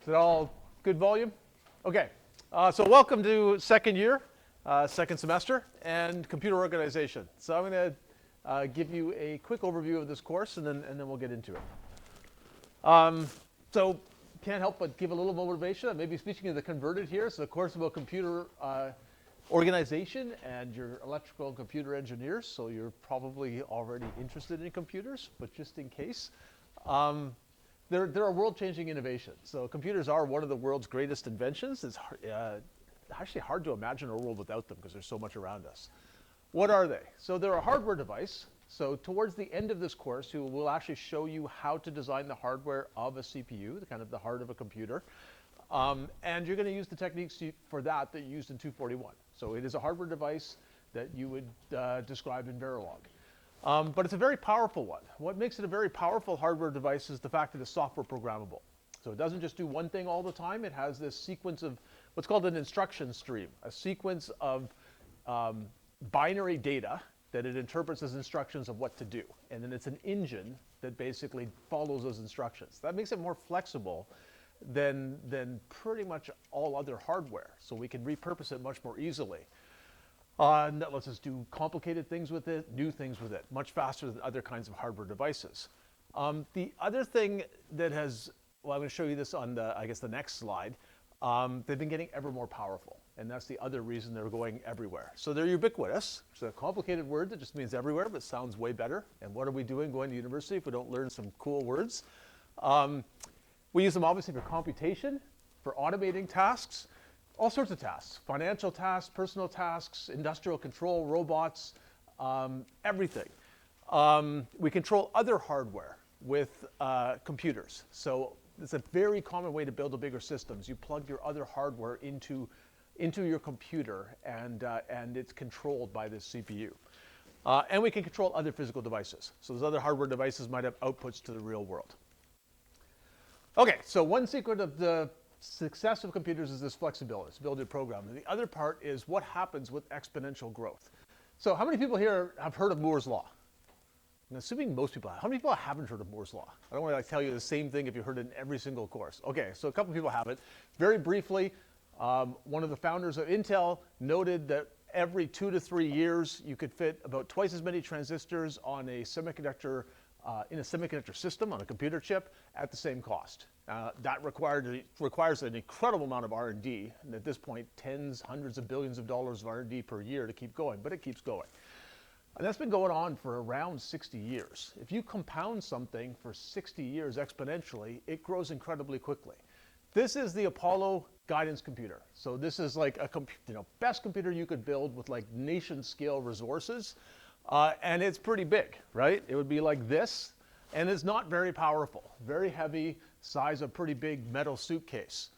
Is it all good volume? Okay, so welcome to second year, second semester, and computer organization. So I'm going to give you a quick overview of this course, and then we'll get into it. So can't help but give a little motivation. I may be speaking to the converted here. So the course about computer organization, and you're electrical and computer engineers, so you're probably already interested in computers, but just in case. They're a world-changing innovation. So computers are one of the world's greatest inventions. It's actually hard to imagine a world without them because there's so much around us. What are they? So they're a hardware device. So towards the end of this course, we'll actually show you how to design the hardware of a CPU, the kind of the heart of a computer. And you're going to use the techniques for that you used in 241. So it is a hardware device that you would describe in Verilog. But it's a very powerful one. What makes it a very powerful hardware device is the fact that it's software programmable. So it doesn't just do one thing all the time. It has this sequence of what's called an instruction stream, a sequence of binary data that it interprets as instructions of what to do. And then it's an engine that basically follows those instructions. That makes it more flexible than pretty much all other hardware. So we can repurpose it much more easily. And that lets us do complicated things with it, new things with it, much faster than other kinds of hardware devices. The other thing that has, well, I'm going to show you this on the next slide. They've been getting ever more powerful, and that's the other reason they're going everywhere. So they're ubiquitous. It's a complicated word that just means everywhere, but sounds way better. And what are we doing going to university if we don't learn some cool words? We use them obviously for computation, for automating tasks, all sorts of tasks, financial tasks, personal tasks, industrial control, robots, everything. We control other hardware with computers. So it's a very common way to build a bigger systems. You plug your other hardware into your computer, and it's controlled by this CPU. And we can control other physical devices. So those other hardware devices might have outputs to the real world. Okay, so one secret of the success of computers is this flexibility, this ability to program. And the other part is what happens with exponential growth. So how many people here have heard of Moore's Law? I'm assuming most people have. How many people haven't heard of Moore's Law? I don't want to tell you the same thing if you heard it in every single course. Okay, so a couple people haven't. Very briefly, one of the founders of Intel noted that every 2 to 3 years you could fit about twice as many transistors on a semiconductor in a semiconductor system on a computer chip at the same cost. That requires an incredible amount of R&D, and at this point, tens, hundreds of billions of dollars of R&D per year to keep going, but it keeps going. And that's been going on for around 60 years. If you compound something for 60 years exponentially, it grows incredibly quickly. This is the Apollo guidance computer. So this is like a best computer you could build with like nation-scale resources. And it's pretty big, right? It would be like this, and it's not very powerful. Very heavy, size of pretty big metal suitcase.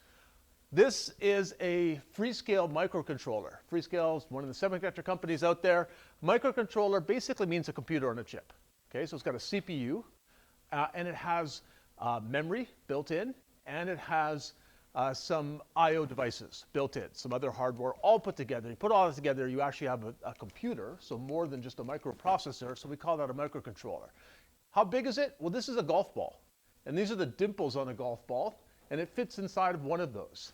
This is a Freescale microcontroller. Freescale is one of the semiconductor companies out there. Microcontroller basically means a computer on a chip. Okay, so it's got a CPU, and it has memory built in, and it has some I/O devices built in, some other hardware all put together. You put all this together, you actually have a computer, so more than just a microprocessor, so we call that a microcontroller. How big is it? Well, this is a golf ball, and these are the dimples on a golf ball, and it fits inside of one of those.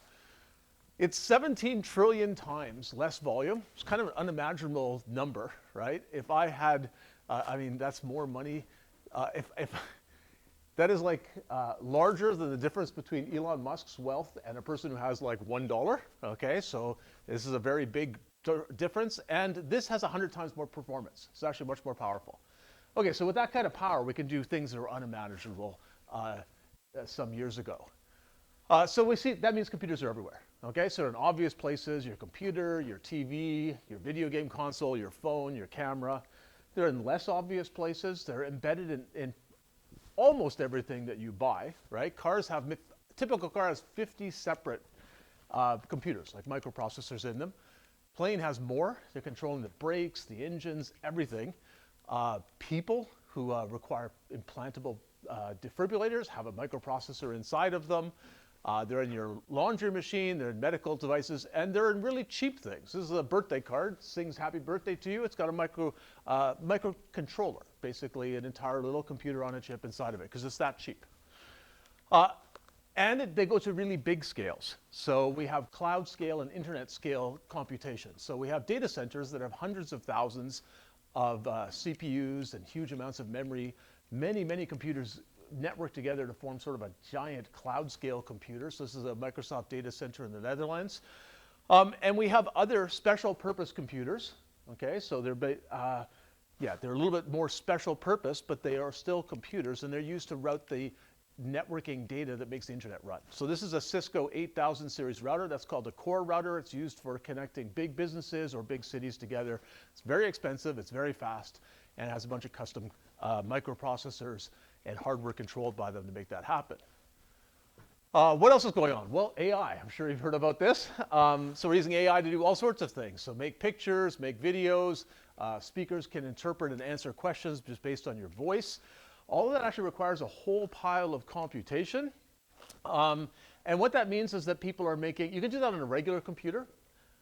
It's 17 trillion times less volume. It's kind of an unimaginable number, right? If I had, that's more money. That is like larger than the difference between Elon Musk's wealth and a person who has like $1. Okay, so this is a very big difference, and this has 100 times more performance. It's actually much more powerful. Okay, so with that kind of power, we can do things that were unimaginable some years ago. So we see that means computers are everywhere. Okay, so in obvious places, your computer, your TV, your video game console, your phone, your camera. They're in less obvious places. They're embedded in almost everything that you buy, right? Typical car has 50 separate computers, like microprocessors in them. Plane has more. They're controlling the brakes, the engines, everything. People who require implantable defibrillators have a microprocessor inside of them. They're in your laundry machine, they're in medical devices, and they're in really cheap things. This is a birthday card, sings happy birthday to you. It's got a microcontroller, basically an entire little computer on a chip inside of it, because it's that cheap. And they go to really big scales. So we have cloud scale and internet scale computation. So we have data centers that have hundreds of thousands of CPUs and huge amounts of memory, many computers networked together to form sort of a giant cloud scale computer. So this is a Microsoft data center in the Netherlands. And we have other special purpose computers. Okay, so they're a little bit more special purpose, but they are still computers, and they're used to route the networking data that makes the internet run. So this is a Cisco 8000 series router. That's called a core router. It's used for connecting big businesses or big cities together. It's very expensive, it's very fast, and has a bunch of custom microprocessors and hardware controlled by them to make that happen. What else is going on? Well, AI. I'm sure you've heard about this. So we're using AI to do all sorts of things. So make pictures, make videos. Speakers can interpret and answer questions just based on your voice. All of that actually requires a whole pile of computation. And what that means is that people are making, you can do that on a regular computer,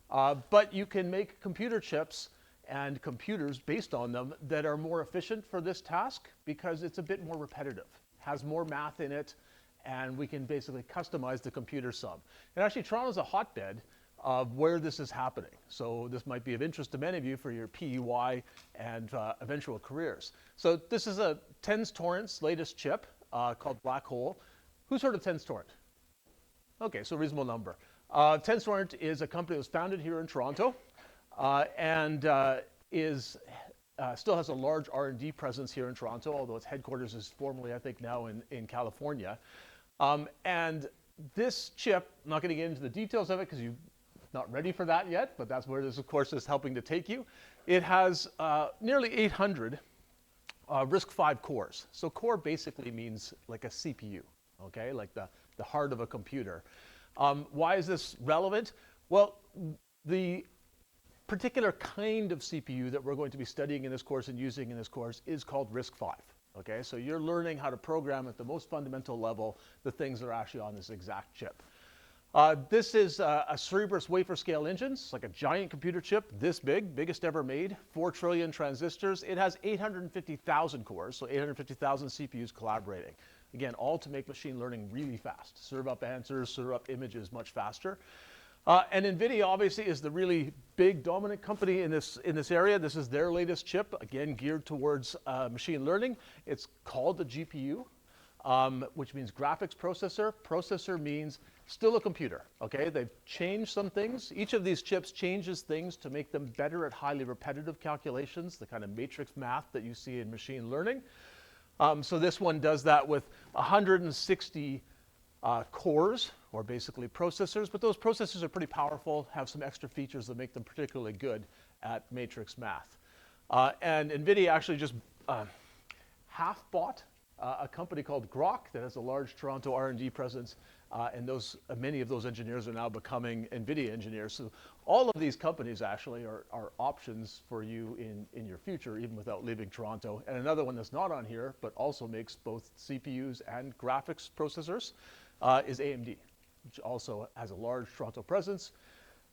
but you can make computer chips and computers based on them that are more efficient for this task because it's a bit more repetitive, has more math in it, and we can basically customize the computer some. And actually, Toronto is a hotbed of where this is happening. So this might be of interest to many of you for your PEY and eventual careers. So this is a Tens Torrent's latest chip called Black Hole. Who's heard of Tens Torrent? Okay, so reasonable number. Tens Torrent is a company that was founded here in Toronto and still has a large R&D presence here in Toronto, although its headquarters is formally, I think, now in California. And this chip, I'm not going to get into the details of it because you're not ready for that yet, but that's where this, of course, is helping to take you. It has nearly 800 RISC-V cores. So core basically means like a CPU, okay, like the heart of a computer. Why is this relevant? Well, the particular kind of CPU that we're going to be studying in this course and using in this course is called RISC-V. Okay, so you're learning how to program at the most fundamental level the things that are actually on this exact chip. This is a Cerebrus wafer scale engine. It's like a giant computer chip this big, biggest ever made, 4 trillion transistors. It has 850,000 cores, so 850,000 CPUs collaborating. Again, all to make machine learning really fast. Serve up answers, serve up images much faster. And NVIDIA obviously is the really big dominant company in this area. This is their latest chip, again geared towards machine learning. It's called the GPU, which means graphics processor. Processor means still a computer, okay? They've changed some things. Each of these chips changes things to make them better at highly repetitive calculations, the kind of matrix math that you see in machine learning. So this one does that with 160 cores, or basically processors, but those processors are pretty powerful, have some extra features that make them particularly good at matrix math. And NVIDIA actually just half bought a company called Grok that has a large Toronto R&D presence, and many of those engineers are now becoming NVIDIA engineers. So all of these companies actually are options for you in your future, even without leaving Toronto. And another one that's not on here, but also makes both CPUs and graphics processors, is AMD, which also has a large Toronto presence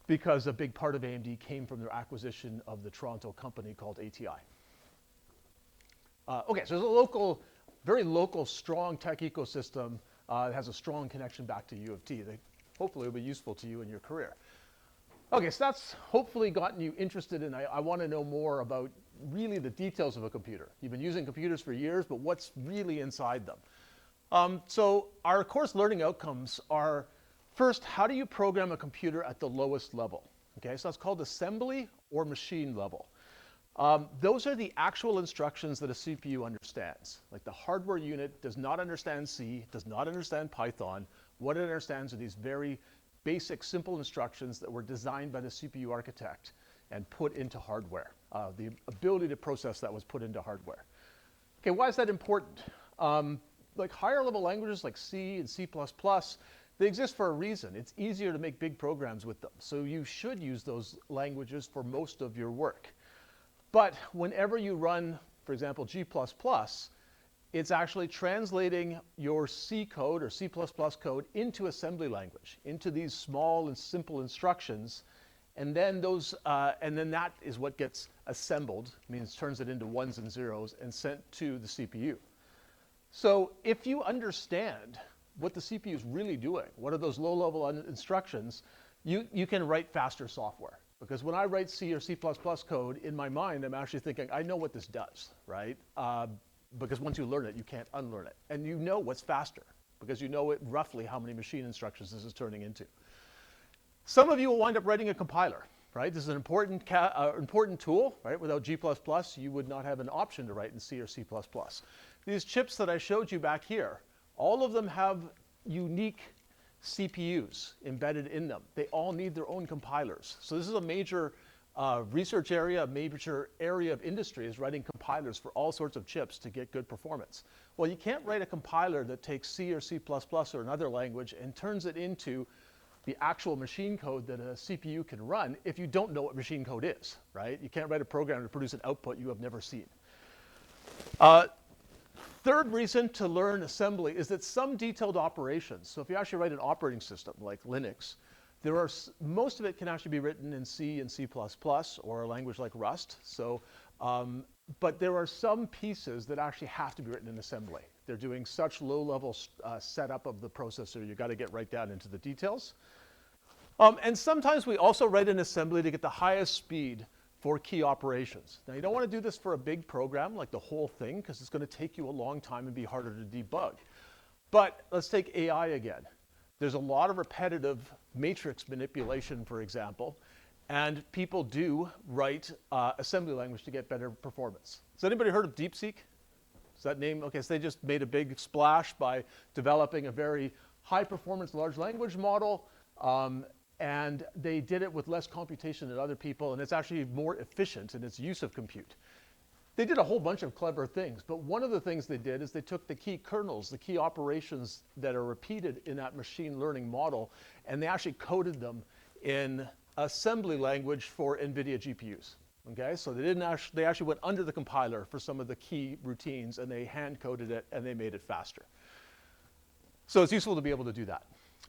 because a big part of AMD came from their acquisition of the Toronto company called ATI. Okay, so there's a local, very local, strong tech ecosystem that has a strong connection back to U of T that hopefully will be useful to you in your career. Okay, so that's hopefully gotten you interested in, I want to know more about really the details of a computer. You've been using computers for years, but what's really inside them? So our course learning outcomes are, first, how do you program a computer at the lowest level? Okay, so that's called assembly or machine level. Those are the actual instructions that a CPU understands. Like the hardware unit does not understand C, does not understand Python. What it understands are these very basic, simple instructions that were designed by the CPU architect and put into hardware. The ability to process that was put into hardware. Okay, why is that important? Like higher level languages like C and C++, they exist for a reason. It's easier to make big programs with them. So you should use those languages for most of your work. But whenever you run, for example, G++, it's actually translating your C code or C++ code into assembly language, into these small and simple instructions. And then that is what gets assembled, means turns it into ones and zeros and sent to the CPU. So if you understand what the CPU is really doing, what are those low-level instructions, you can write faster software. Because when I write C or C++ code, in my mind, I'm actually thinking, I know what this does, right? Because once you learn it, you can't unlearn it. And you know what's faster, because you know roughly how many machine instructions this is turning into. Some of you will wind up writing a compiler, right? This is an important tool, right? Without G++, you would not have an option to write in C or C++. These chips that I showed you back here, all of them have unique CPUs embedded in them. They all need their own compilers. So this is a major research area, a major area of industry is writing compilers for all sorts of chips to get good performance. Well, you can't write a compiler that takes C or C++ or another language and turns it into the actual machine code that a CPU can run if you don't know what machine code is, right? You can't write a program to produce an output you have never seen. Third reason to learn assembly is that some detailed operations, so if you actually write an operating system like Linux, most of it can actually be written in C and C++ or a language like Rust. So, but there are some pieces that actually have to be written in assembly. They're doing such low-level setup of the processor, you've got to get right down into the details. And sometimes we also write in assembly to get the highest speed for key operations. Now, you don't want to do this for a big program like the whole thing, because it's going to take you a long time and be harder to debug. But let's take AI again. There's a lot of repetitive matrix manipulation, for example, and people do write assembly language to get better performance. Has anybody heard of DeepSeek? Is that name? Okay, so they just made a big splash by developing a very high-performance large language model. And they did it with less computation than other people, and it's actually more efficient in its use of compute. They did a whole bunch of clever things, but one of the things they did is they took the key kernels, the key operations that are repeated in that machine learning model, and they actually coded them in assembly language for NVIDIA GPUs. Okay, so they actually went under the compiler for some of the key routines, and they hand-coded it, and they made it faster. So it's useful to be able to do that,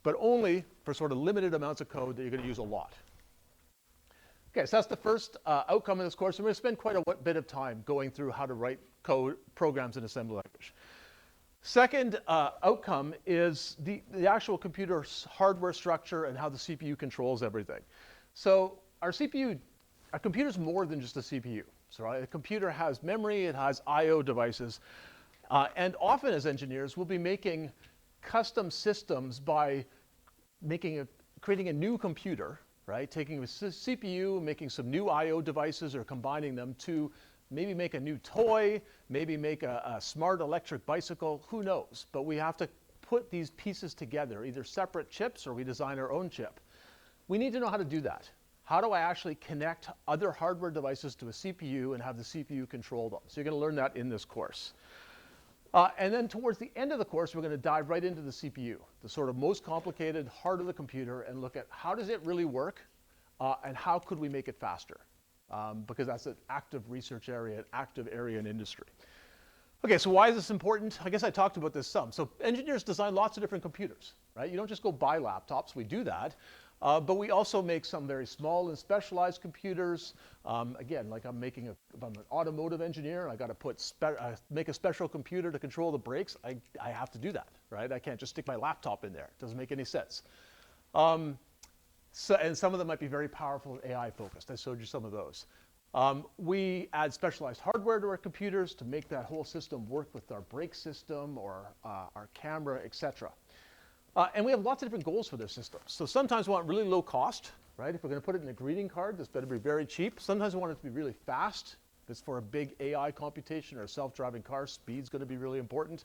but only for sort of limited amounts of code that you're going to use a lot. Okay, so that's the first outcome of this course. We're going to spend quite a bit of time going through how to write code programs in assembly language. Second outcome is the actual computer hardware structure and how the CPU controls everything. So our computer's more than just a CPU. So a computer has memory, it has I/O devices, and often as engineers, we'll be making custom systems by creating a new computer, right? Taking a CPU, making some new I/O devices, or combining them to maybe make a new toy, maybe make a smart electric bicycle, who knows? But we have to put these pieces together, either separate chips or we design our own chip. We need to know how to do that. How do I actually connect other hardware devices to a CPU and have the CPU control them? So you're going to learn that in this course. And then towards the end of the course, we're going to dive right into the CPU, the sort of most complicated heart of the computer, and look at how does it really work and how could we make it faster? Because that's an active research area, an active area in industry. Okay, so why is this important? I guess I talked about this some. So engineers design lots of different computers, right? You don't just go buy laptops. We do that. But we also make some very small and specialized computers. Again, like if I'm an automotive engineer, I got to make a special computer to control the brakes. I have to do that, right? I can't just stick my laptop in there. It doesn't make any sense. And some of them might be very powerful and AI focused. I showed you some of those. We add specialized hardware to our computers to make that whole system work with our brake system or our camera, etc. And we have lots of different goals for their systems. So sometimes we want really low cost, right? If we're going to put it in a greeting card, this better be very cheap. Sometimes we want it to be really fast. If it's for a big AI computation or a self-driving car, speed's going to be really important.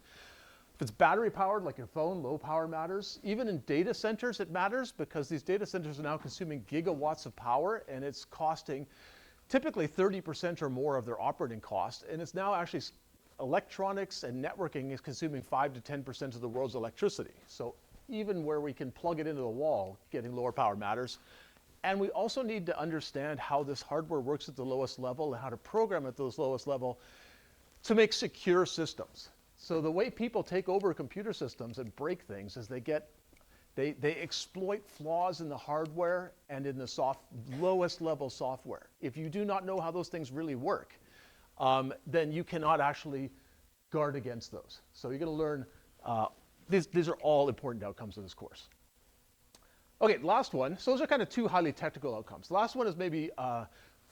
If it's battery powered, like your phone, low power matters. Even in data centers, it matters because these data centers are now consuming gigawatts of power, and it's costing typically 30% or more of their operating cost. And it's now actually electronics and networking is consuming 5 to 10% of the world's electricity. So even where we can plug it into the wall, getting lower power matters. And we also need to understand how this hardware works at the lowest level and how to program at those lowest level to make secure systems. So the way people take over computer systems and break things is they exploit flaws in the hardware and in the lowest level software. If you do not know how those things really work, then you cannot actually guard against those. So you're going to learn these are all important outcomes of this course. Okay, last one. So those are kind of two highly technical outcomes. The last one is maybe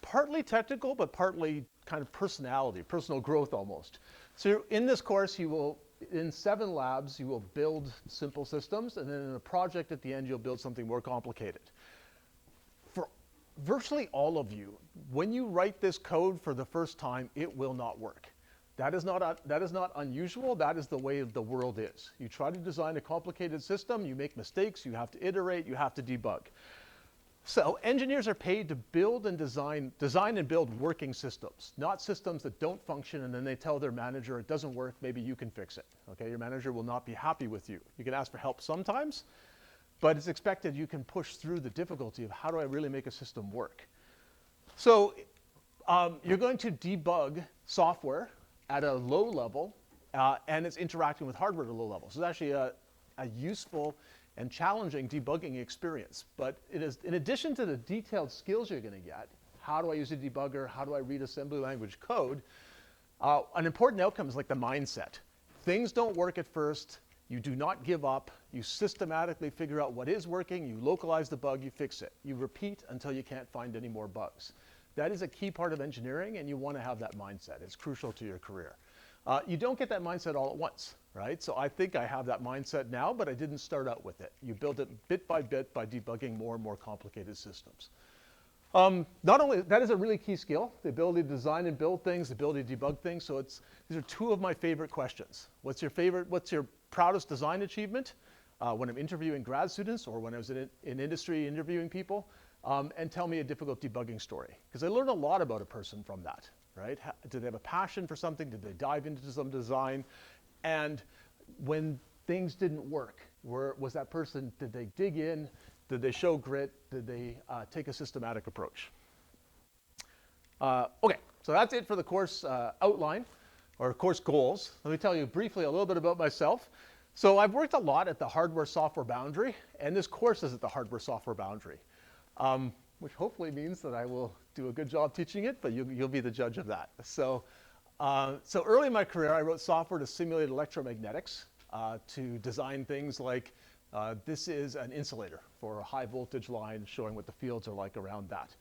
partly technical, but partly kind of personality, personal growth almost. So in this course, you will, in 7 labs, you will build simple systems, and then in a project at the end, you'll build something more complicated. For virtually all of you, when you write this code for the first time, it will not work. That is not unusual. That is the way the world is. You try to design a complicated system, you make mistakes, you have to iterate, you have to debug. So engineers are paid to build and design and build working systems, not systems that don't function and then they tell their manager it doesn't work, maybe you can fix it. Okay, your manager will not be happy with you. You can ask for help sometimes, but it's expected you can push through the difficulty of how do I really make a system work. So you're going to debug software at a low level, and it's interacting with hardware at a low level. So it's actually a useful and challenging debugging experience. But it is, in addition to the detailed skills you're going to get, how do I use a debugger, how do I read assembly language code, an important outcome is like the mindset. Things don't work at first, you do not give up, you systematically figure out what is working, you localize the bug, you fix it. You repeat until you can't find any more bugs. That is a key part of engineering, and you want to have that mindset. It's crucial to your career. You don't get that mindset all at once, right? So I think I have that mindset now, but I didn't start out with it. You build it bit by debugging more and more complicated systems. Not only, that is a really key skill, the ability to design and build things, the ability to debug things. So these are 2 of my favorite questions. What's your proudest design achievement? When I'm interviewing grad students or when I was in industry interviewing people, and tell me a difficult debugging story. Because I learned a lot about a person from that, right? Did they have a passion for something? Did they dive into some design? And when things didn't work, was that person, did they dig in? Did they show grit? Did they take a systematic approach? Okay, so that's it for the course outline, or course goals. Let me tell you briefly a little bit about myself. So I've worked a lot at the hardware-software boundary, and this course is at the hardware-software boundary, which hopefully means that I will do a good job teaching it, but you'll be the judge of that. So early in my career, I wrote software to simulate electromagnetics, to design things like this is an insulator for a high voltage line showing what the fields are like around that.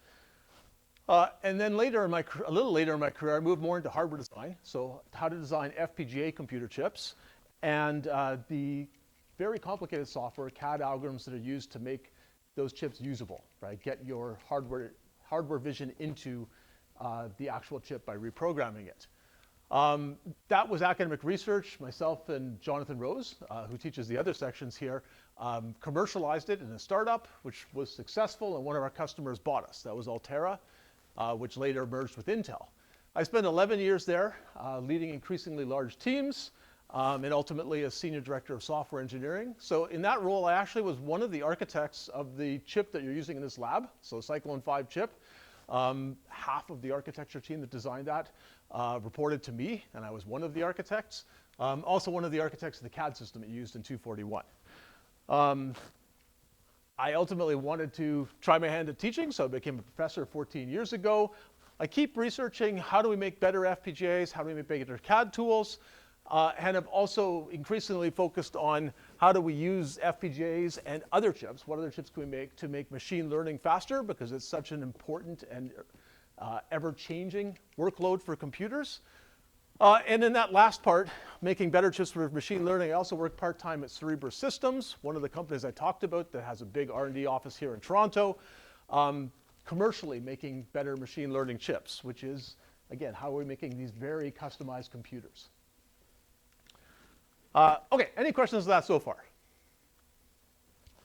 And then a little later in my career, I moved more into hardware design. So how to design FPGA computer chips and the very complicated software, CAD algorithms that are used to make those chips usable, right? Get your hardware vision into the actual chip by reprogramming it. That was academic research. Myself and Jonathan Rose, who teaches the other sections here, commercialized it in a startup, which was successful, and one of our customers bought us. That was Altera, which later merged with Intel. I spent 11 years there, leading increasingly large teams, and ultimately as senior director of software engineering. So in that role, I actually was one of the architects of the chip that you're using in this lab, so Cyclone 5 chip. Half of the architecture team that designed that reported to me, and I was one of the architects. Also one of the architects of the CAD system it used in 241. I ultimately wanted to try my hand at teaching, so I became a professor 14 years ago. I keep researching how do we make better FPGAs, how do we make better CAD tools, and have also increasingly focused on how do we use FPGAs and other chips, what other chips can we make to make machine learning faster, because it's such an important and ever-changing workload for computers. And in that last part, making better chips for machine learning, I also work part-time at Cerebras Systems, one of the companies I talked about that has a big R&D office here in Toronto, commercially making better machine learning chips, which is, again, how are we making these very customized computers? Okay, any questions on that so far?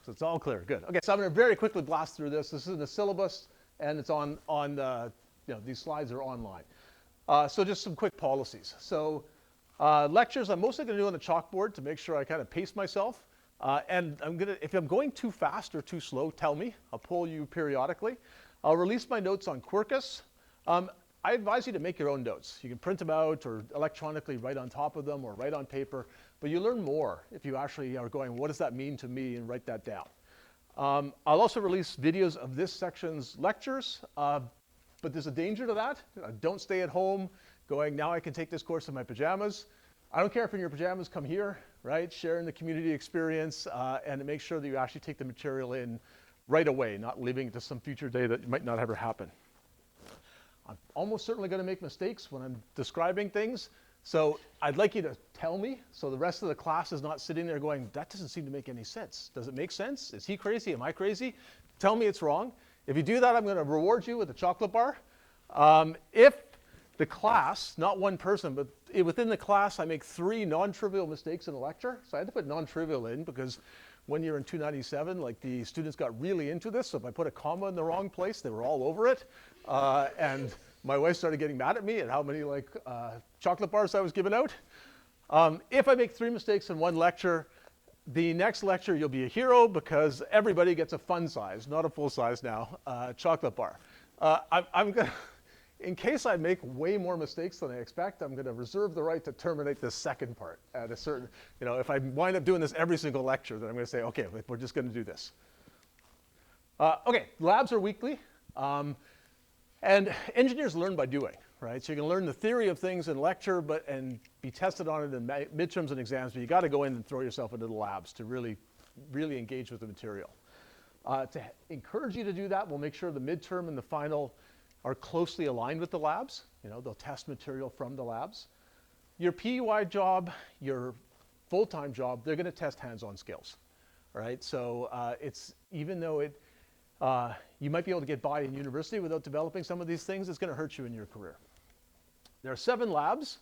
So it's all clear, good. Okay, so I'm going to very quickly blast through this. This is in the syllabus, and it's these slides are online. So just some quick policies. So lectures, I'm mostly going to do on the chalkboard to make sure I kind of pace myself. And if I'm going too fast or too slow, tell me. I'll pull you periodically. I'll release my notes on Quarkus. I advise you to make your own notes. You can print them out or electronically write on top of them or write on paper. But you learn more if you actually are going, what does that mean to me, and write that down. I'll also release videos of this section's lectures. But there's a danger to that. Don't stay at home going, now I can take this course in my pajamas. I don't care if in your pajamas, come here. right? Sharing the community experience and to make sure that you actually take the material in right away, not leaving it to some future day that might not ever happen. I'm almost certainly going to make mistakes when I'm describing things. So I'd like you to tell me so the rest of the class is not sitting there going, that doesn't seem to make any sense. Does it make sense? Is he crazy? Am I crazy? Tell me it's wrong. If you do that, I'm going to reward you with a chocolate bar. If the class, not one person, but within the class, I make 3 non-trivial mistakes in a lecture. So I had to put non-trivial in because one year in 297, like the students got really into this. So if I put a comma in the wrong place, they were all over it. And my wife started getting mad at me at how many chocolate bars I was giving out. If I make 3 mistakes in one lecture, the next lecture you'll be a hero because everybody gets a fun size, not a full size now, chocolate bar. I'm gonna, in case I make way more mistakes than I expect, I'm gonna reserve the right to terminate this second part at a certain, if I wind up doing this every single lecture, then I'm gonna say, okay, we're just gonna do this. Okay, labs are weekly. And engineers learn by doing, right? So you can learn the theory of things in lecture and be tested on it in midterms and exams, but you got to go in and throw yourself into the labs to really, really engage with the material. To encourage you to do that, we'll make sure the midterm and the final are closely aligned with the labs. They'll test material from the labs. Your PUI job, your full-time job, they're going to test hands-on skills, right? So even though you might be able to get by in university without developing some of these things, it's going to hurt you in your career. There are 7 labs.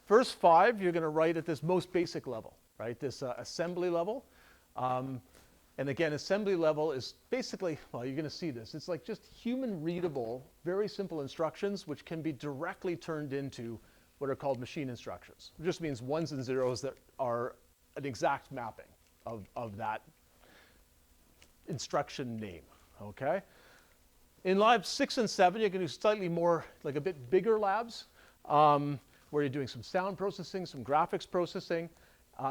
First 5, you're going to write at this most basic level, right? This assembly level. And again, assembly level is basically, well, you're going to see this. It's like just human readable, very simple instructions, which can be directly turned into what are called machine instructions. It just means 1s and 0s that are an exact mapping of that instruction name. Okay. In labs 6 and 7, you're going to do slightly more, like a bit bigger labs, where you're doing some sound processing, some graphics processing.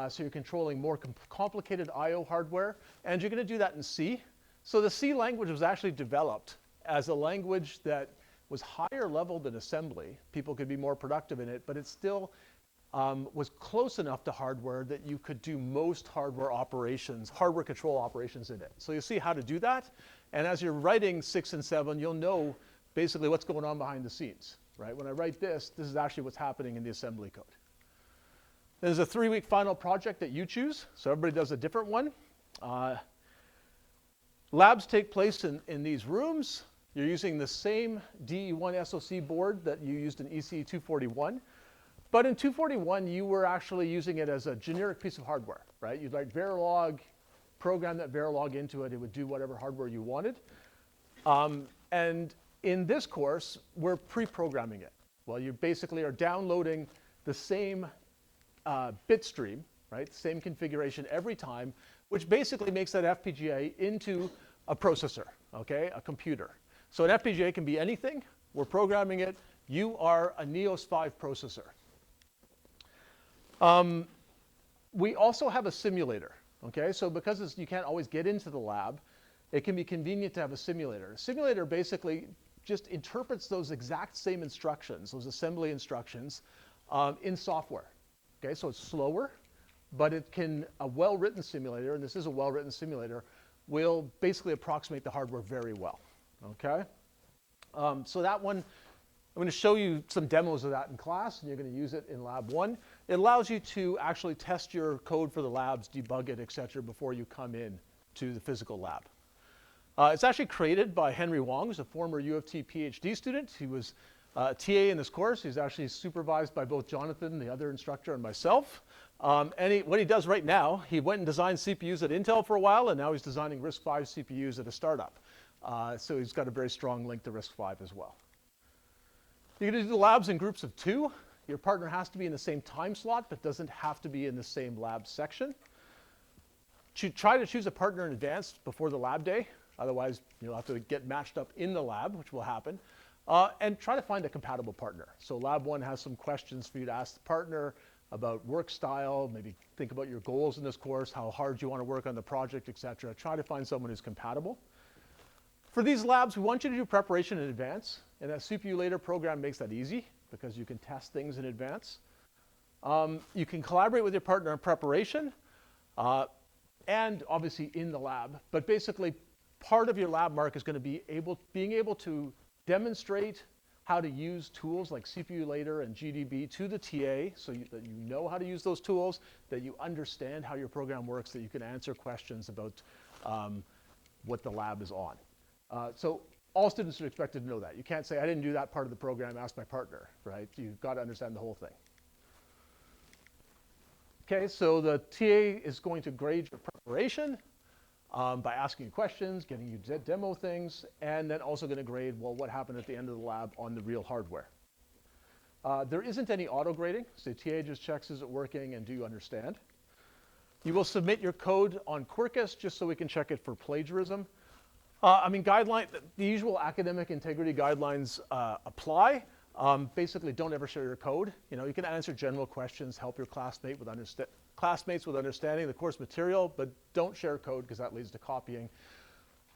So you're controlling more complicated I/O hardware, and you're going to do that in C. So the C language was actually developed as a language that was higher level than assembly. People could be more productive in it, but it still was close enough to hardware that you could do most hardware operations, hardware control operations in it. So you'll see how to do that. And as you're writing 6 and 7, you'll know basically what's going on behind the scenes, right? When I write this is actually what's happening in the assembly code. There's a 3-week final project that you choose. So everybody does a different one. Labs take place in these rooms. You're using the same DE1 SoC board that you used in ECE241. But in 241, you were actually using it as a generic piece of hardware, right? You'd write Verilog, program that Verilog into it. It would do whatever hardware you wanted. And in this course, we're pre-programming it. Well, you basically are downloading the same bit stream, right? Same configuration every time, which basically makes that FPGA into a processor, okay? A computer. So an FPGA can be anything. We're programming it. You are a Neos 5 processor. We also have a simulator, okay? So because you can't always get into the lab, it can be convenient to have a simulator. A simulator basically just interprets those exact same instructions, those assembly instructions, in software. Okay, so it's slower, but it can, a well-written simulator, and this is a well-written simulator, will basically approximate the hardware very well, okay? So that one, I'm going to show you some demos of that in class, and you're going to use it in lab 1. It allows you to actually test your code for the labs, debug it, et cetera, before you come in to the physical lab. It's actually created by Henry Wong, who's a former U of T PhD student. He was TA in this course. He's actually supervised by both Jonathan, the other instructor, and myself. And what he does right now, he went and designed CPUs at Intel for a while, and now he's designing RISC-V CPUs at a startup. So he's got a very strong link to RISC-V as well. You're going to do the labs in groups of 2. Your partner has to be in the same time slot, but doesn't have to be in the same lab section. Try to choose a partner in advance before the lab day. Otherwise, you'll have to get matched up in the lab, which will happen. And try to find a compatible partner. So lab 1 has some questions for you to ask the partner about work style, maybe think about your goals in this course, how hard you want to work on the project, et cetera. Try to find someone who's compatible. For these labs, we want you to do preparation in advance. And that CPU later program makes that easy because you can test things in advance. You can collaborate with your partner in preparation and obviously in the lab. But basically, part of your lab mark is going to be being able to demonstrate how to use tools like CPUlator and GDB to the TA so that you know how to use those tools, that you understand how your program works, that you can answer questions about what the lab is on. So all students are expected to know that. You can't say, I didn't do that part of the program, ask my partner, right? You've got to understand the whole thing. Okay, so the TA is going to grade your preparation by asking you questions, getting you to demo things, and then also going to grade, well, what happened at the end of the lab on the real hardware. There isn't any auto grading, so TA just checks, is it working, and do you understand? You will submit your code on Quarkus just so we can check it for plagiarism. I mean, the usual academic integrity guidelines apply. Basically, don't ever share your code. You know, you can answer general questions, help your classmates with understanding the course material, but don't share code because that leads to copying.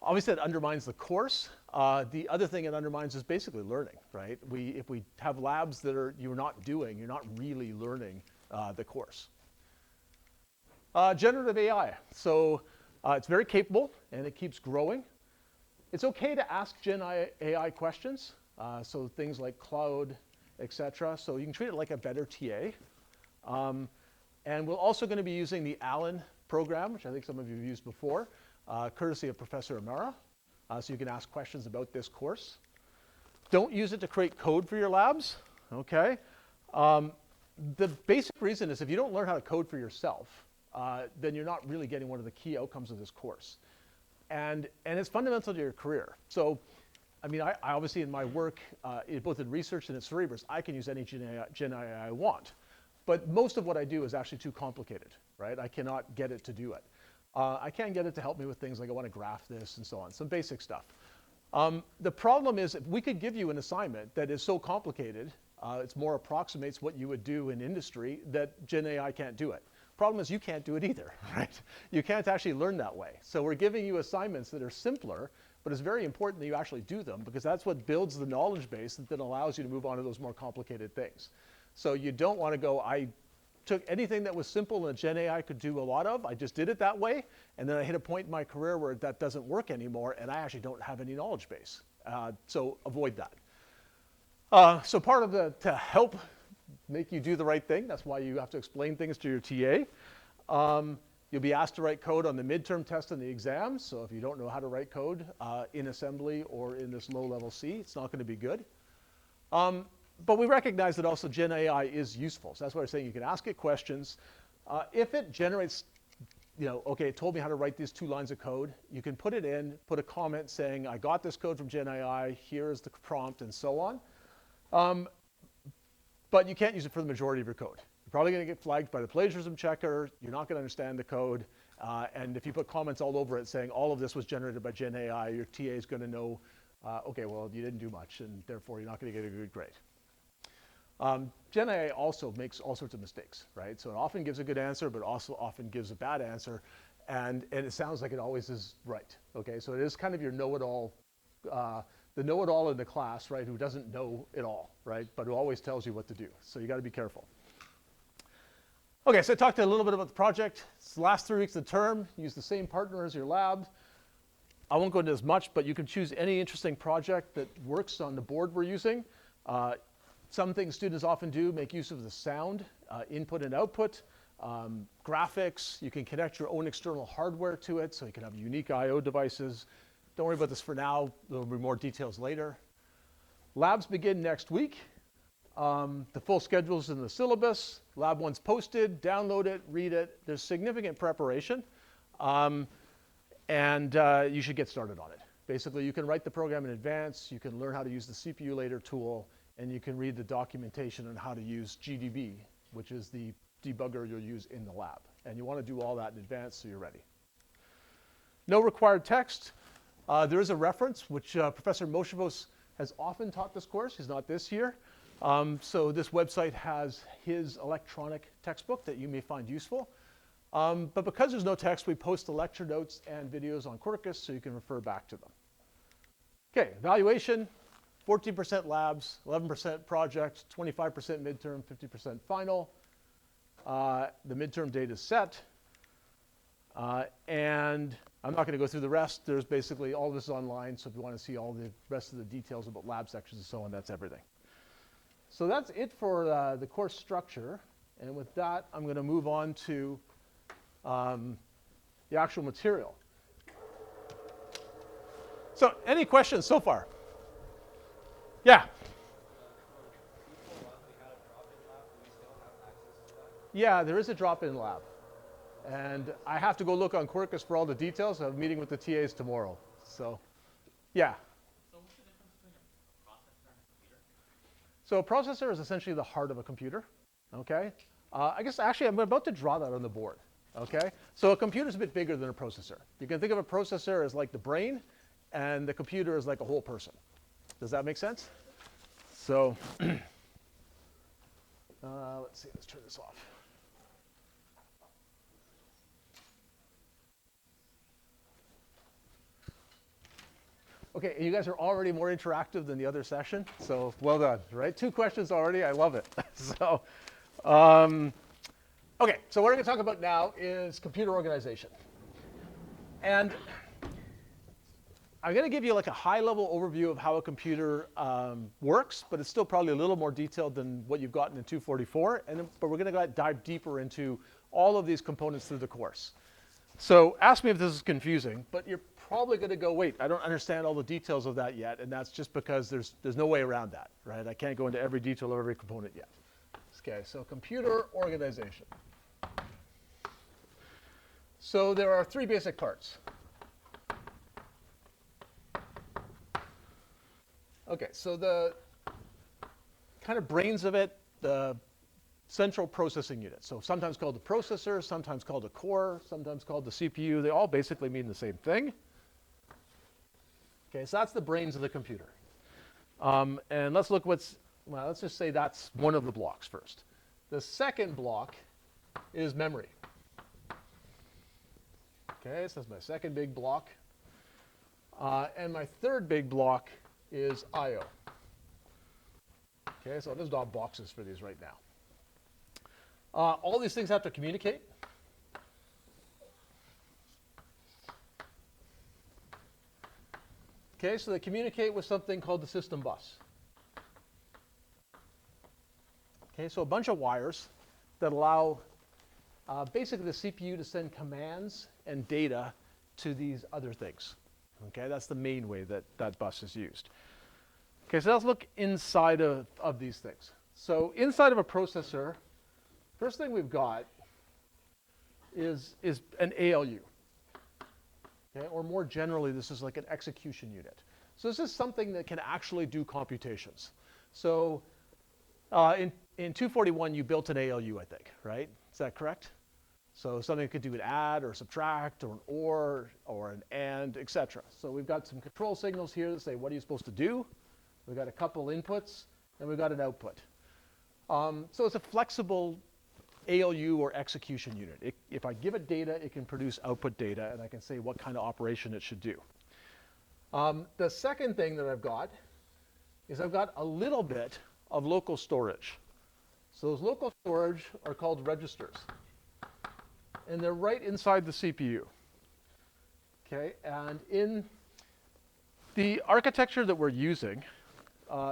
Obviously, that undermines the course. The other thing it undermines is basically learning, right? If we have labs that you're not doing, you're not really learning the course. Generative AI. So it's very capable, and it keeps growing. It's okay to ask Gen AI questions, so things like cloud, et cetera. So you can treat it like a better TA. And we're also going to be using the Allen program, which I think some of you have used before, courtesy of Professor Amara. So you can ask questions about this course. Don't use it to create code for your labs, okay? The basic reason is if you don't learn how to code for yourself, then you're not really getting one of the key outcomes of this course. And it's fundamental to your career. So, I mean, I obviously in my work, both in research and in Cerebrus, I can use any Gen AI I want. But most of what I do is actually too complicated, right? I cannot get it to do it. I can get it to help me with things like I want to graph this and so on, some basic stuff. The problem is if we could give you an assignment that is so complicated, it more approximates what you would do in industry, that Gen AI can't do it. Problem is you can't do it either, right? You can't actually learn that way. So we're giving you assignments that are simpler, but it's very important that you actually do them because that's what builds the knowledge base that then allows you to move on to those more complicated things. So you don't want to go, I took anything that was simple and Gen AI could do a lot of, I just did it that way, and then I hit a point in my career where that doesn't work anymore and I actually don't have any knowledge base. So avoid that. So part of to help make you do the right thing, that's why you have to explain things to your TA. You'll be asked to write code on the midterm test and the exams, so if you don't know how to write code in assembly or in this low-level C, it's not going to be good. But we recognize that also Gen AI is useful, so that's why we're saying you can ask it questions. If it generates, okay, it told me how to write these 2 lines of code, you can put it in, put a comment saying, I got this code from Gen AI, here's the prompt, and so on. But you can't use it for the majority of your code. You're probably going to get flagged by the plagiarism checker. You're not going to understand the code. And if you put comments all over it saying all of this was generated by Gen AI, your TA is going to know, okay, well, you didn't do much, and therefore you're not going to get a good grade. Gen AI also makes all sorts of mistakes, right? So it often gives a good answer, but also often gives a bad answer. And it sounds like it always is right, okay? So it is kind of your know-it-all, the know-it-all in the class, right, who doesn't know it all, right, but who always tells you what to do. So you got to be careful. Okay, so I talked a little bit about the project. It's the last 3 weeks of the term. Use the same partner as your lab. I won't go into as much, but you can choose any interesting project that works on the board we're using. Some things students often do make use of the sound, input and output, graphics. You can connect your own external hardware to it, so you can have unique I/O devices. Don't worry about this for now. There will be more details later. Labs begin next week. The full schedule is in the syllabus. Lab 1's posted. Download it, read it. There's significant preparation. And you should get started on it. Basically, you can write the program in advance. You can learn how to use the CPUlator tool. And you can read the documentation on how to use GDB, which is the debugger you'll use in the lab. And you want to do all that in advance so you're ready. No required text. There is a reference, which Professor Moshevos has often taught this course. He's not this year. So this website has his electronic textbook that you may find useful. But because there's no text, we post the lecture notes and videos on Quarkus so you can refer back to them. Okay, evaluation, 14% labs, 11% project, 25% midterm, 50% final. The midterm date is set. And I'm not going to go through the rest. There's basically all this is online. So if you want to see all the rest of the details about lab sections and so on, that's everything. So that's it for the course structure. And with that, I'm going to move on to the actual material. So any questions so far? Yeah. Yeah, there is a drop-in lab. And I have to go look on Quarkus for all the details. I have a meeting with the TAs tomorrow. So, yeah. So what's the difference between a processor and a computer? So a processor is essentially the heart of a computer. Okay. I guess actually I'm about to draw that on the board. Okay. So a computer is a bit bigger than a processor. You can think of a processor as like the brain, and the computer is like a whole person. Does that make sense? So, let's see. Let's turn this off. Okay, you guys are already more interactive than the other session, so well done, right? 2 questions already, I love it. So, okay, so what we're going to talk about now is computer organization. And I'm going to give you like a high-level overview of how a computer works, but it's still probably a little more detailed than what you've gotten in 244, but we're going to dive deeper into all of these components through the course. So ask me if this is confusing, but you're probably going to go, wait, I don't understand all the details of that yet, and that's just because there's no way around that, right? I can't go into every detail of every component yet. Okay, so computer organization. So there are 3 basic parts. Okay, so the kind of brains of it, the central processing unit. So sometimes called the processor, sometimes called a core, sometimes called the CPU. They all basically mean the same thing. Okay, so that's the brains of the computer. And let's look let's just say that's one of the blocks first. The second block is memory. Okay, so that's my second big block. And my third big block is I/O. Okay, so I'll just draw boxes for these right now. All these things have to communicate. Okay, so they communicate with something called the system bus. Okay, so a bunch of wires that allow basically the CPU to send commands and data to these other things. Okay, that's the main way that that bus is used. Okay, so let's look inside of these things. So inside of a processor, first thing we've got is an ALU. Okay, or more generally, this is like an execution unit. So this is something that can actually do computations. So in 241, you built an ALU, I think, right? Is that correct? So something that could do an add or subtract or an or an and, etc. So we've got some control signals here that say, what are you supposed to do? We've got a couple inputs, and we've got an output. So it's a flexible ALU or execution unit. If I give it data, it can produce output data, and I can say what kind of operation it should do. The second thing that I've got is I've got a little bit of local storage. So those local storage are called registers. And they're right inside the CPU. Okay, and in the architecture that we're using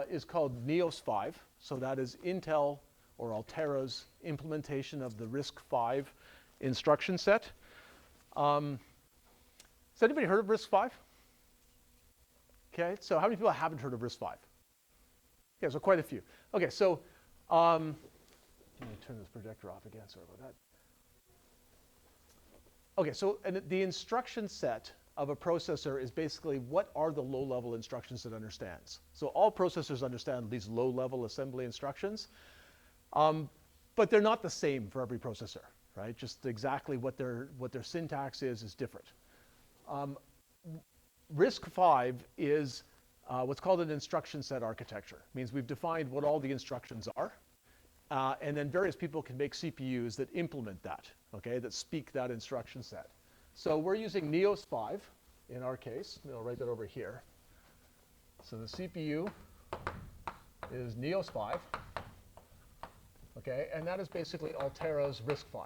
is called NEOS 5. So that is Intel or Altera's implementation of the RISC-V instruction set. Has anybody heard of RISC-V? Okay, so how many people haven't heard of RISC-V? Okay, so quite a few. Okay, so let me turn this projector off again, sorry about that. Okay, so the instruction set of a processor is basically what are the low-level instructions it understands. So all processors understand these low-level assembly instructions. But they're not the same for every processor, right? Just exactly what their syntax is different. RISC-V is what's called an instruction set architecture. It means we've defined what all the instructions are, and then various people can make CPUs that implement that, okay, that speak that instruction set. So we're using NEOS 5 in our case. I'll write that over here. So the CPU is NEOS 5. Okay, and that is basically Altera's RISC-V.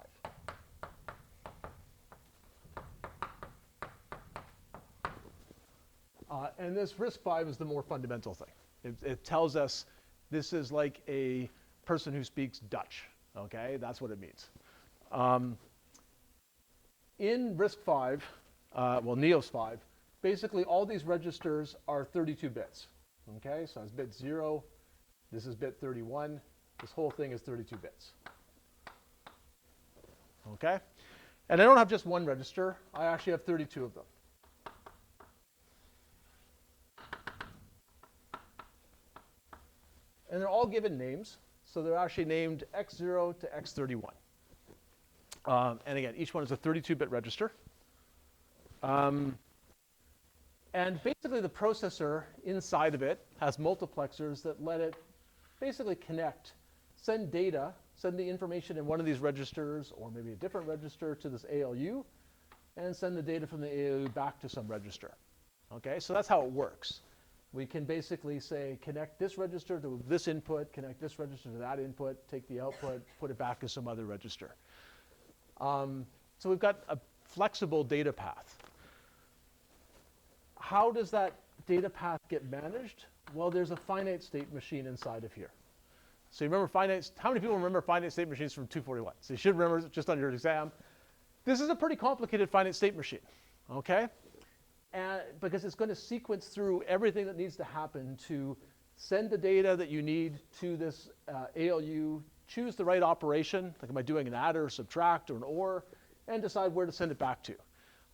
And this RISC-V is the more fundamental thing. It tells us this is like a person who speaks Dutch. Okay, that's what it means. In RISC-V, well, Neos 5, basically all these registers are 32 bits. Okay, so it's bit 0, this is bit 31, this whole thing is 32 bits. Okay, and I don't have just one register, I actually have 32 of them. And they're all given names, so they're actually named X0 to X31. And again, each one is a 32-bit register. And basically the processor inside of it has multiplexers that let it basically connect, send data, send the information in one of these registers or maybe a different register to this ALU, and send the data from the ALU back to some register. Okay, so that's how it works. We can basically say connect this register to this input, connect this register to that input, take the output, put it back to some other register. So we've got a flexible data path. How does that data path get managed? Well, there's a finite state machine inside of here. So you remember how many people remember finite state machines from 241? So you should remember just on your exam. This is a pretty complicated finite state machine, okay? And because it's going to sequence through everything that needs to happen to send the data that you need to this ALU, choose the right operation, like am I doing an add or subtract or an or, and decide where to send it back to.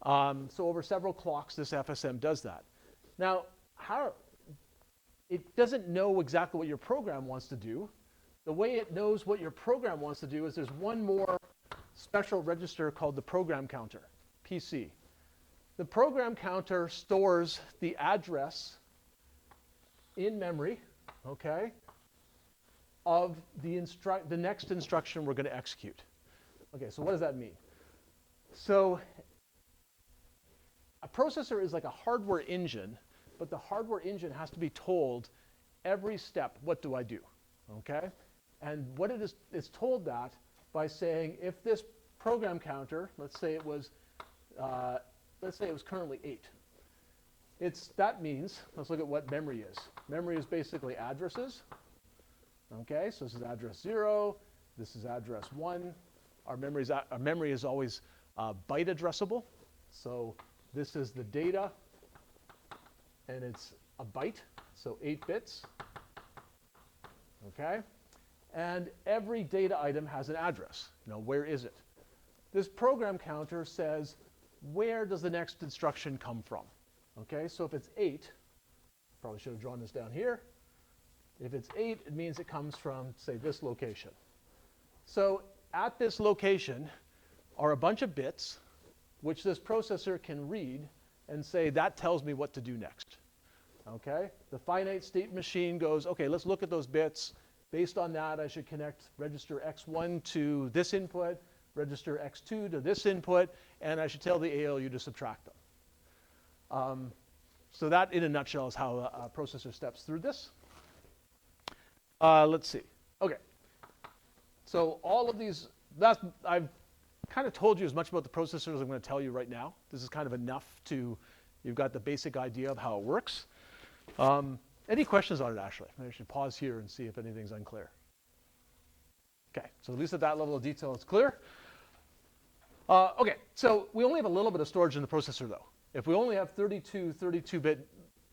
So over several clocks, this FSM does that. Now, it doesn't know exactly what your program wants to do. The way it knows what your program wants to do is there's one more special register called the program counter, PC. The program counter stores the address in memory, okay, of the next instruction we're going to execute. Okay, so what does that mean? So a processor is like a hardware engine, but the hardware engine has to be told every step, what do I do? Okay? And what it is, it's told that by saying if this program counter, let's say it was currently 8. That means, let's look at what memory is. Memory is basically addresses. Okay, so this is address 0, this is address 1. Our memory is always byte addressable. So this is the data, and it's a byte, so 8 bits. Okay, and every data item has an address. Where is it? This program counter says, where does the next instruction come from? Okay, so if it's 8, probably should have drawn this down here. If it's 8, it means it comes from, say, this location. So at this location are a bunch of bits which this processor can read and say, that tells me what to do next. Okay, the finite state machine goes, okay, let's look at those bits. Based on that, I should connect register X1 to this input, register X2 to this input, and I should tell the ALU to subtract them. So that, in a nutshell, is how a processor steps through this. Let's see. Okay. So all of these, I've kind of told you as much about the processor as I'm going to tell you right now. This is kind of enough you've got the basic idea of how it works. Any questions on it, Ashley? I should pause here and see if anything's unclear. Okay, so at least at that level of detail, it's clear. Okay, so we only have a little bit of storage in the processor, though. If we only have 32-bit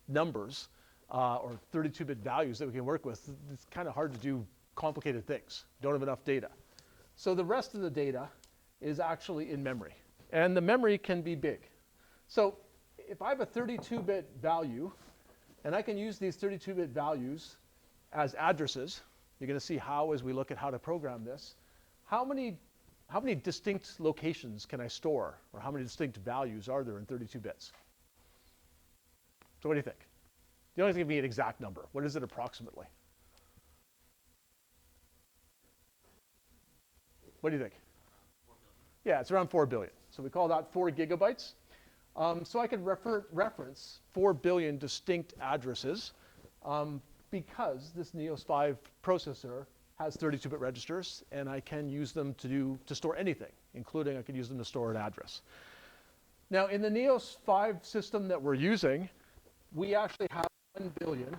numbers or 32-bit values that we can work with, it's kind of hard to do complicated things. Don't have enough data. So the rest of the data is actually in memory. And the memory can be big. So if I have a 32-bit value, and I can use these 32-bit values as addresses, you're going to see how, as we look at how to program this, how many distinct locations can I store, or how many distinct values are there in 32 bits? So what do you think? You don't have to give me an exact number. What is it approximately? What do you think? 4 billion. Yeah, it's around 4 billion. So we call that 4 gigabytes. So I can reference 4 billion distinct addresses because this Neos 5 processor has 32-bit registers, and I can use them to store anything, including I can use them to store an address. Now, in the Neos 5 system that we're using, we actually have 1 billion,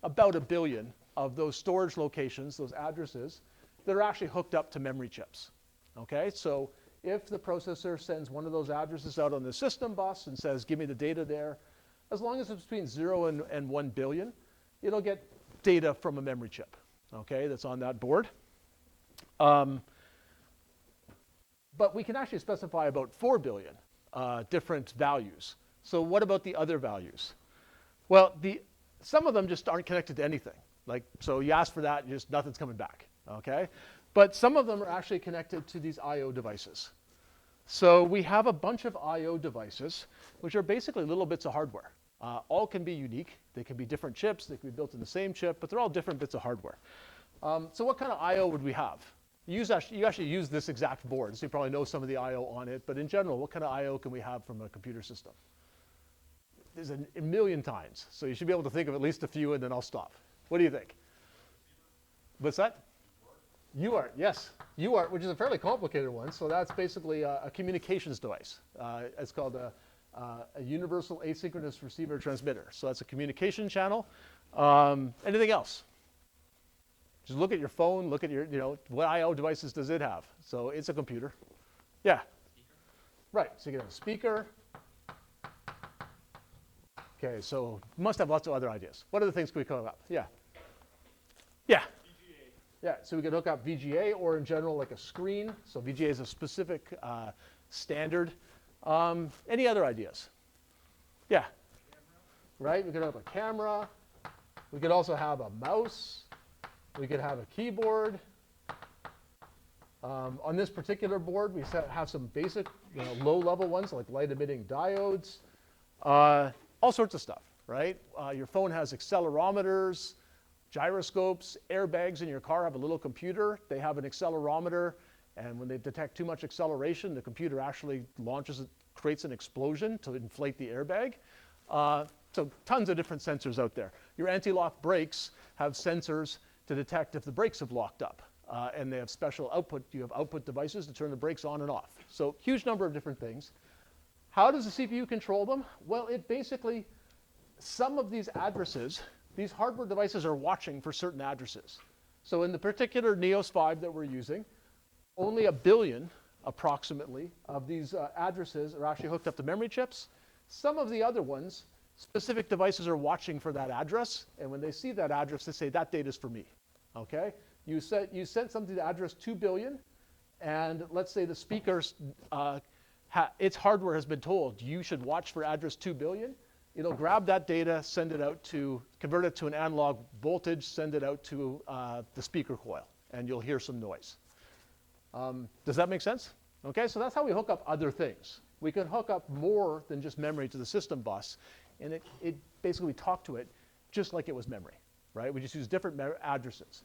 about a billion of those storage locations, those addresses, that are actually hooked up to memory chips. Okay, so if the processor sends one of those addresses out on the system bus and says, give me the data there, as long as it's between 0 and 1 billion, it'll get data from a memory chip, okay, that's on that board. But we can actually specify about 4 billion different values. So what about the other values? Well, some of them just aren't connected to anything. Like, so you ask for that, just nothing's coming back, okay? But some of them are actually connected to these I/O devices. So we have a bunch of I/O devices, which are basically little bits of hardware. All can be unique. They can be different chips. They can be built in the same chip, but they're all different bits of hardware. So what kind of I/O would we have? You actually use this exact board, so you probably know some of the I/O on it. But in general, what kind of I/O can we have from a computer system? There's a million times. So you should be able to think of at least a few, and then I'll stop. What do you think? What's that? UART, yes. UART, which is a fairly complicated one. So that's basically a communications device. It's called a universal asynchronous receiver transmitter. So that's a communication channel. Anything else? Just look at your phone, look at your, what I/O devices does it have? So it's a computer. Yeah. Right, so you can have a speaker. Okay, so must have lots of other ideas. What other things can we come up? Yeah. Yeah. VGA. Yeah, so we can hook up VGA or in general like a screen. So VGA is a specific standard. Any other ideas? Yeah. Camera. Right, we could have a camera. We could also have a mouse. We could have a keyboard. On this particular board, we have some basic low-level ones like light-emitting diodes. All sorts of stuff, right? Your phone has accelerometers, gyroscopes, airbags in your car have a little computer. They have an accelerometer, and when they detect too much acceleration, the computer actually creates an explosion to inflate the airbag. So tons of different sensors out there. Your anti-lock brakes have sensors to detect if the brakes have locked up. And they have special output. You have output devices to turn the brakes on and off. So huge number of different things. How does the CPU control them? Well, it basically, some of these addresses, these hardware devices are watching for certain addresses. So in the particular Neos 5 that we're using, only a billion, approximately, of these addresses are actually hooked up to memory chips. Some of the other ones, specific devices are watching for that address, and when they see that address, they say, that data's for me, okay? You sent something to address 2 billion, and let's say the speaker's its hardware has been told you should watch for address 2 billion. It'll grab that data, convert it to an analog voltage, send it out to the speaker coil, and you'll hear some noise. Does that make sense? Okay, so that's how we hook up other things. We can hook up more than just memory to the system bus, and it basically talk to it just like it was memory, right? We just use different addresses.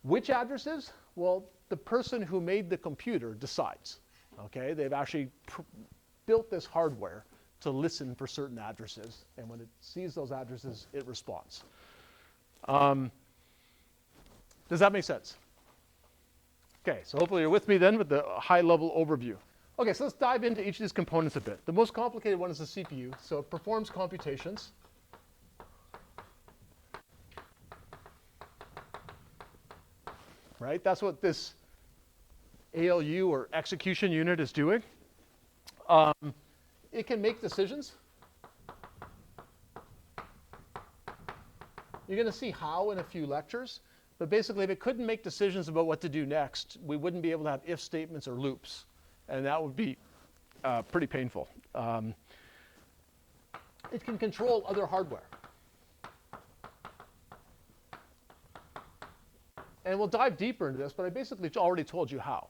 Which addresses? Well, the person who made the computer decides. Okay, they've actually built this hardware to listen for certain addresses, and when it sees those addresses, it responds. Does that make sense? Okay, so hopefully you're with me then with the high-level overview. Okay, so let's dive into each of these components a bit. The most complicated one is the CPU, so it performs computations. Right, that's what this ALU or execution unit is doing. It can make decisions. You're going to see how in a few lectures, but basically if it couldn't make decisions about what to do next, we wouldn't be able to have if statements or loops, and that would be pretty painful. It can control other hardware. And we'll dive deeper into this, but I basically already told you how.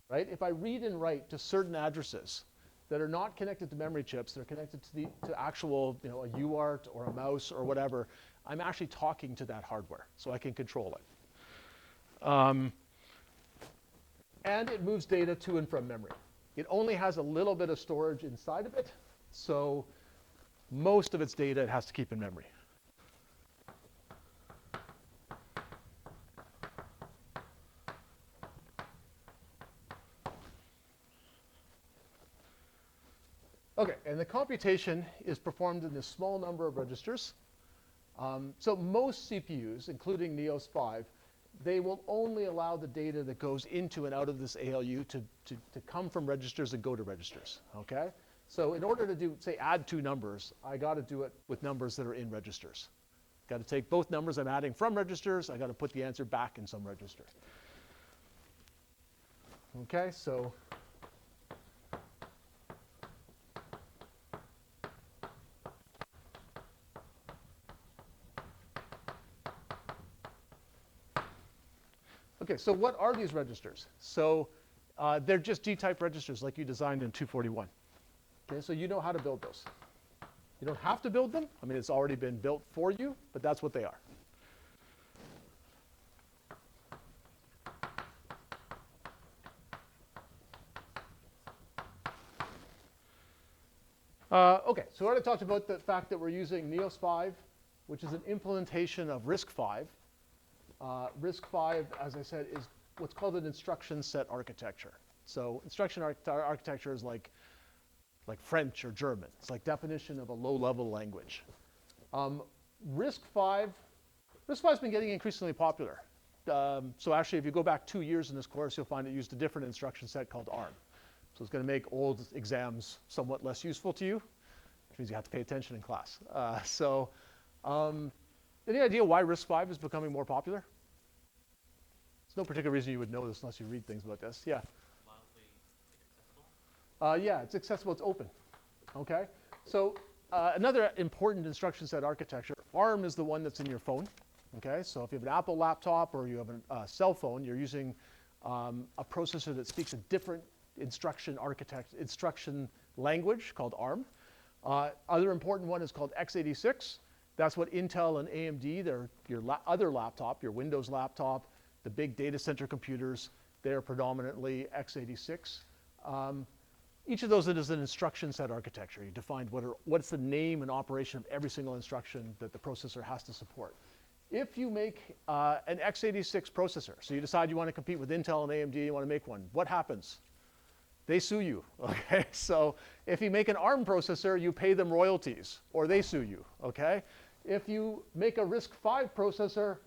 Right? If I read and write to certain addresses that are not connected to memory chips, they're connected to actual, a UART or a mouse or whatever, I'm actually talking to that hardware, so I can control it. And it moves data to and from memory. It only has a little bit of storage inside of it, so most of its data it has to keep in memory. And the computation is performed in this small number of registers. So most CPUs, including Neos 5, they will only allow the data that goes into and out of this ALU to come from registers and go to registers, okay? So in order to do, say, add two numbers, I got to do it with numbers that are in registers. Got to take both numbers I'm adding from registers. I got to put the answer back in some register. Okay, so okay, so what are these registers? So they're just D-type registers like you designed in 241. Okay, so you know how to build those. You don't have to build them. I mean, it's already been built for you, but that's what they are. Okay, so we already talked about the fact that we're using Neos 5, which is an implementation of RISC-V. RISC-V, as I said, is what's called an instruction set architecture. So instruction architecture is like French or German. It's like definition of a low-level language. RISC-V has been getting increasingly popular. So actually, if you go back 2 years in this course, you'll find it used a different instruction set called ARM. So it's going to make old exams somewhat less useful to you, which means you have to pay attention in class. Any idea why RISC-V is becoming more popular? There's no particular reason you would know this unless you read things about this. Yeah. Yeah, it's accessible. It's open. Okay. So another important instruction set architecture, ARM is the one that's in your phone. Okay. So if you have an Apple laptop or you have a cell phone, you're using a processor that speaks a different instruction language called ARM. Other important one is called x86. That's what Intel and AMD, your other laptop, your Windows laptop, the big data center computers, they're predominantly x86. Each of those is an instruction set architecture. You define what's the name and operation of every single instruction that the processor has to support. If you make an x86 processor, so you decide you want to compete with Intel and AMD, you want to make one, what happens? They sue you, okay? So if you make an ARM processor, you pay them royalties, or they sue you, okay? If you make a RISC-V processor,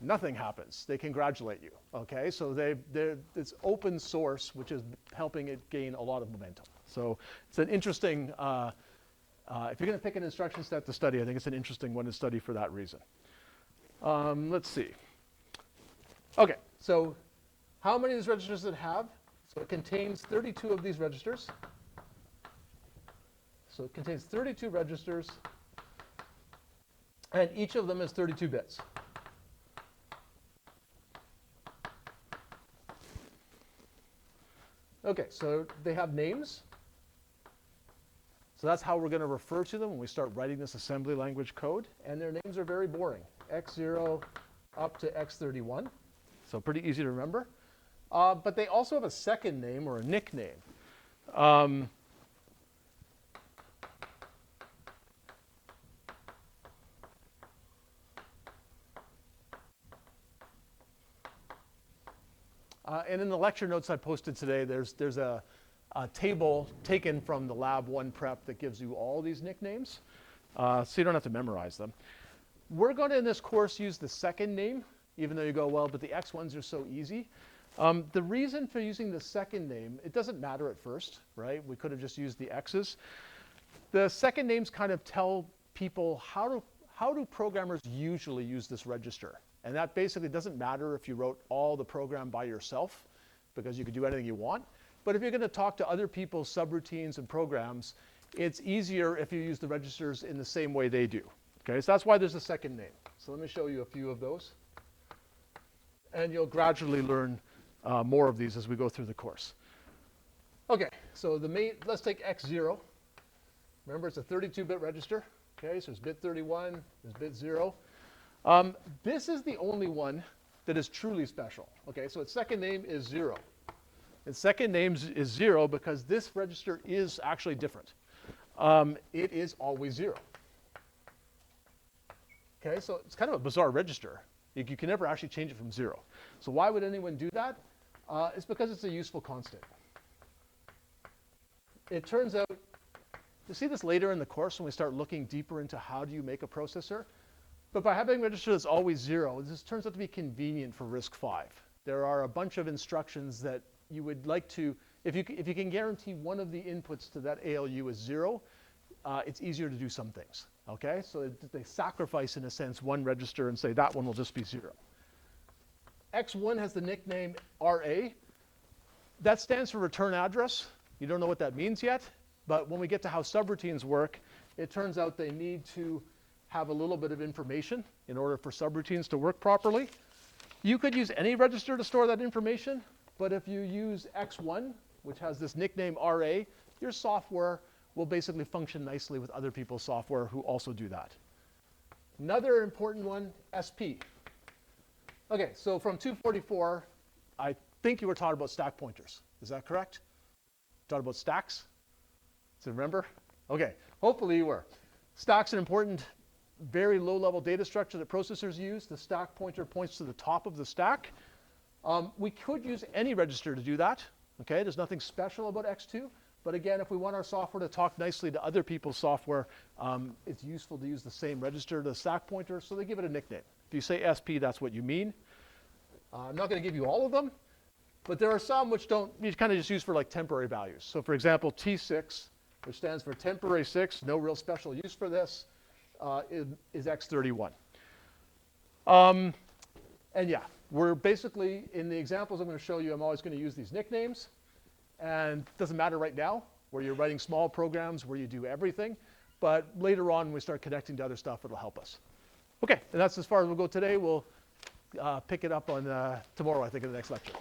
nothing happens. They congratulate you, okay? So it's open source, which is helping it gain a lot of momentum. So it's an interesting, if you're going to pick an instruction set to study, I think it's an interesting one to study for that reason. Let's see. Okay, so how many of these registers does it have? So it contains 32 of these registers. So it contains 32 registers, and each of them is 32 bits. Okay, so they have names. So that's how we're going to refer to them when we start writing this assembly language code. And their names are very boring, x0 up to x31. So pretty easy to remember. But they also have a second name or a nickname. And in the lecture notes I posted today, there's a table taken from the Lab 1 prep that gives you all these nicknames. So you don't have to memorize them. We're going to, in this course, use the second name, even though you go, well, but the X ones are so easy. The reason for using the second name, it doesn't matter at first, right? We could have just used the X's. The second names kind of tell people how do programmers usually use this register. And that basically doesn't matter if you wrote all the program by yourself, because you could do anything you want. But if you're going to talk to other people's subroutines and programs, it's easier if you use the registers in the same way they do. Okay, so that's why there's a second name. So let me show you a few of those. And you'll gradually learn more of these as we go through the course. Okay, so let's take x0. Remember, it's a 32-bit register. Okay, so there's bit 31, there's bit 0. This is the only one that is truly special. Okay, so its second name is 0. Its second name is 0 because this register is actually different. It is always 0. Okay, so it's kind of a bizarre register. You can never actually change it from 0. So why would anyone do that? It's because it's a useful constant. It turns out You'll see this later in the course when we start looking deeper into how do you make a processor. But by having a register that's always 0, this turns out to be convenient for RISC-V. There are a bunch of instructions that you would like to, if you can guarantee one of the inputs to that ALU is 0, it's easier to do some things, okay? So they sacrifice, in a sense, one register and say that one will just be 0. X1 has the nickname RA. That stands for return address. You don't know what that means yet, but when we get to how subroutines work, it turns out they need to have a little bit of information in order for subroutines to work properly. You could use any register to store that information, but if you use X1, which has this nickname RA, your software will basically function nicely with other people's software who also do that. Another important one, SP. Okay, so from 244, I think you were taught about stack pointers. Is that correct? Taught about stacks? So remember? Okay, hopefully you were. Stack's an important, very low-level data structure that processors use. The stack pointer points to the top of the stack. We could use any register to do that. Okay, there's nothing special about X2. But again, if we want our software to talk nicely to other people's software, it's useful to use the same register, the stack pointer, so they give it a nickname. If you say SP, that's what you mean. I'm not going to give you all of them, but there are some which you kind of just use for like temporary values. So for example, T6, which stands for temporary 6, no real special use for this, is X31. And yeah, we're basically, in the examples I'm going to show you, I'm always going to use these nicknames. And it doesn't matter right now, where you're writing small programs, where you do everything. But later on, when we start connecting to other stuff, it'll help us. OK, and that's as far as we'll go today. We'll pick it up on tomorrow, I think, in the next lecture.